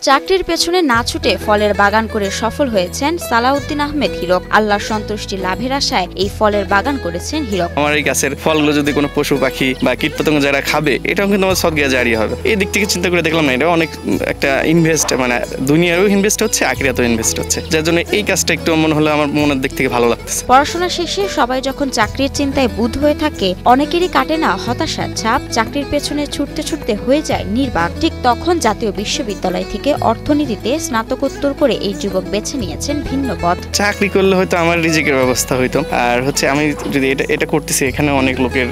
চাকরির পেছনে না ছুটে ফলের বাগান করে সফল হয়েছেন সালাউদ্দিন আহমেদ হীরক। আল্লাহর সন্তুষ্টি লাভের আশায় এই ফলের বাগান করেছেন হীরক। আমার এই গাছের ফলগুলো যদি কোনো পশু পাখি বা কীটপতঙ্গ যারা খাবে, এটাও কিন্তু আমার সদগা জারি হবে। এই দিক থেকে চিন্তা করে দেখলাম না, এটা অনেক একটা ইনভেস্ট, মানে দুনিয়ারও ইনভেস্ট হচ্ছে, আখিরাতেও ইনভেস্ট হচ্ছে, যার জন্য এই কাজটা একটু মনে হলো আমার মনের দিক থেকে ভালো লাগতেছে। পড়াশোনা শেষে সবাই যখন চাকরির চিন্তায় বুঁদ হয়ে থাকে, অনেকেরই কাটে না হতাশার ছাপ। চাকরির পেছনে ছুটতে ছুটতে হয়ে যায় নির্বাক। ঠিক তখন জাতীয় বিশ্ববিদ্যালয় থেকে অর্থনীতিতে স্নাতকোত্তর করে এই যুবক বেছে নিয়েছেন ভিন্ন পথ। চাকরি করলে হয়তো আমার রিজিকের ব্যবস্থা হইতো, আর আমি যদি এটা করতেছি, এখানে অনেক লোকের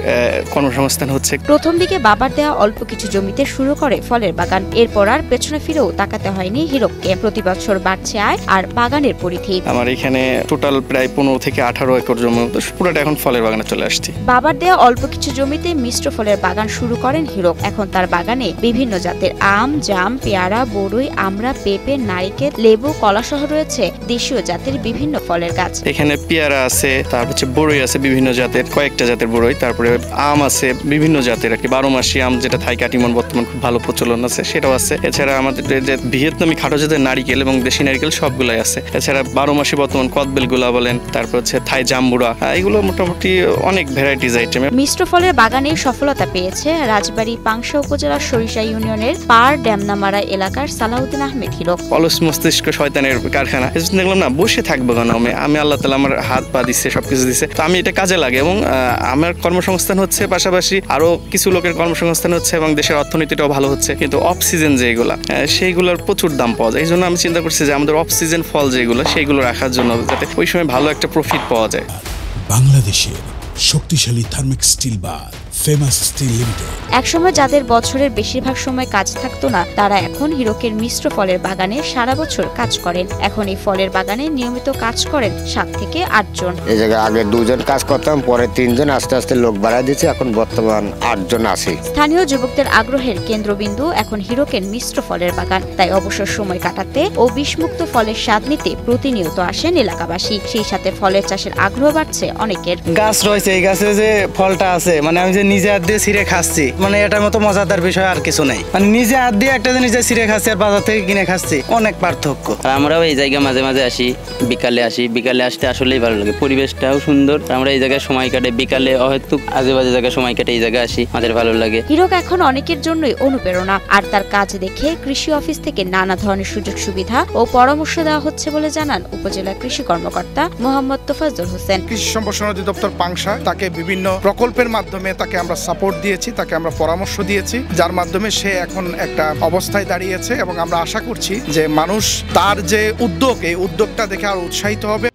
কর্মসংস্থান হচ্ছে। প্রথম দিকে বাবার দেওয়া অল্প কিছু জমিতে শুরু করে ফলের বাগান। এরপর আর পেছনে ফিরেও তাকাতে হয়নি হীরককে। প্রতি বছর বাড়ছে আয় আর বাগানের পরিধি। আমার এখানে টোটাল প্রায় 15 থেকে 18 একর জমি, পুরোটা এখন ফলের বাগানে চলে আসছে। বাবার দেওয়া অল্প কিছু জমিতে মিশ্র ফলের বাগান শুরু করেন হীরক। এখন তার বাগানে বিভিন্ন জাতের আম, জাম, পেয়ারা, বড়ই, আমড়া, পেঁপে, নারিকেল, লেবু, কলা সহ রয়েছে দেশীয় জাতের বিভিন্ন ফলের গাছ। এখানে পেয়ারা আছে, তারপর বড়ই আছে বিভিন্ন জাতের, কয়েকটা জাতের বড়ই, তারপরে আম আছে বিভিন্ন জাতের, আর কি 12 মাসি আম, যেটা থাই কাটিমন বর্তমান খুব ভালো প্রচলন আছে, সেটাও আছে। এছাড়া আমাদের যে ভিয়েতনামি খাটো জাতের নারিকেল এবং দেশি নারিকেল সবগুলাই আছে। এছাড়া 12 মাসি বর্তমান কদবেল গুলা বলেন, তারপর থাই জাম্বুরা, এগুলো মোটামুটি অনেক ভ্যারাইটিস আইটেম। মিশ্র ফলের বাগানে সফলতা পেয়েছে রাজবাড়ী পাংশা উপজেলার সরিষা ইউনিয়নের পার ড্যামনামারা এলাকার সালাউদ্দিন আহমেদ হীরক। অলস মস্তিষ্ক শয়তানের কারখানা। দেখলাম না, বসে থাকবো কেন, আমি আল্লাহ তাআলা আমার হাত পা দিচ্ছে, সবকিছু দিচ্ছে, তো আমি এটা কাজে লাগে এবং আমার কর্মসংস্থান হচ্ছে, পাশাপাশি আরো কিছু লোকের কর্মসংস্থান হচ্ছে এবং দেশের অর্থনীতিটাও ভালো হচ্ছে। কিন্তু অফ সিজন যেগুলো, সেইগুলোর প্রচুর দাম পাওয়া যায়। এই জন্য আমি চিন্তা করছি যে আমাদের অফ সিজন ফল যেগুলো, সেইগুলো রাখার জন্য, যাতে ওই সময় ভালো একটা প্রফিট পাওয়া যায়। বাংলাদেশের শক্তিশালী থার্মিক স্টিল বার ফেমাস স্টিল লিমিটেড। একসময় যাদের বছরের বেশিরভাগ সময় কাজ থাকতো না, তারা এখন হীরকের মিশ্র ফলের বাগানে সারা বছর কাজ করেন। এখন এই ফলের বাগানে নিয়মিত কাজ করেন 7 থেকে 8 জন। এই জায়গায় আগে 2 জন কাজ করতাম, পরে 3 জন, আস্তে আস্তে লোক বাড়ায় দিয়েছে, এখন বর্তমান 8 জন আছি। স্থানীয় যুবকদের আগ্রহের কেন্দ্রবিন্দু এখন হীরকের মিশ্র ফলের বাগান। তাই অবসর সময় কাটাতে ও বিষমুক্ত ফলের স্বাদ নিতে প্রতিনিয়ত আসেন এলাকাবাসী। সেই সাথে ফলের চাষের আগ্রহ বাড়ছে অনেকের। গাছ রয়েছে, এই গাছে যে ফলটা আছে, মানে আমি যে নিজে হাত দিয়ে ছিঁড়ে খাচ্ছি, মানে এটার মতো মজাদার বিষয় আর কিছু নাই। মানে নিজে হাত দিয়ে একটা জিনিস ছিঁড়ে খাচ্ছি আর বাজার থেকে কিনে খাচ্ছি, অনেক পার্থক্য। আমরাও এই জায়গায় মাঝে মাঝে আসি, বিকালে আসতে আসলেই ভালো লাগে। পরিবেশটাও সুন্দর, আমরা এই জায়গায় সময় কাটে, বিকালে হয়তো আজে বাজে জায়গায় সময় কাটে, এই জায়গায় আসি, আমাদের ভালো লাগে। হীরক এখন অনেকের জন্যই অনুপ্রেরণা। আর তার কাজ দেখে কৃষি অফিস থেকে নানা ধরনের সুযোগ সুবিধা ও পরামর্শ দেওয়া হচ্ছে বলে জানান উপজেলা কৃষি কর্মকর্তা মোহাম্মদ তোফাজ্জল হোসেন। কৃষি সম্প্রসারণ অধিদপ্তর পাংশা তাকে বিভিন্ন প্রকল্পের মাধ্যমে তাকে আমরা সাপোর্ট দিয়েছি, তাকে আমরা পরামর্শ দিয়েছি, যার মাধ্যমে সে এখন একটা অবস্থায় দাঁড়িয়েছে এবং আমরা আশা করছি যে মানুষ তার যে উদ্যোগ, এই উদ্যোগটা দেখে আরো উৎসাহিত হবে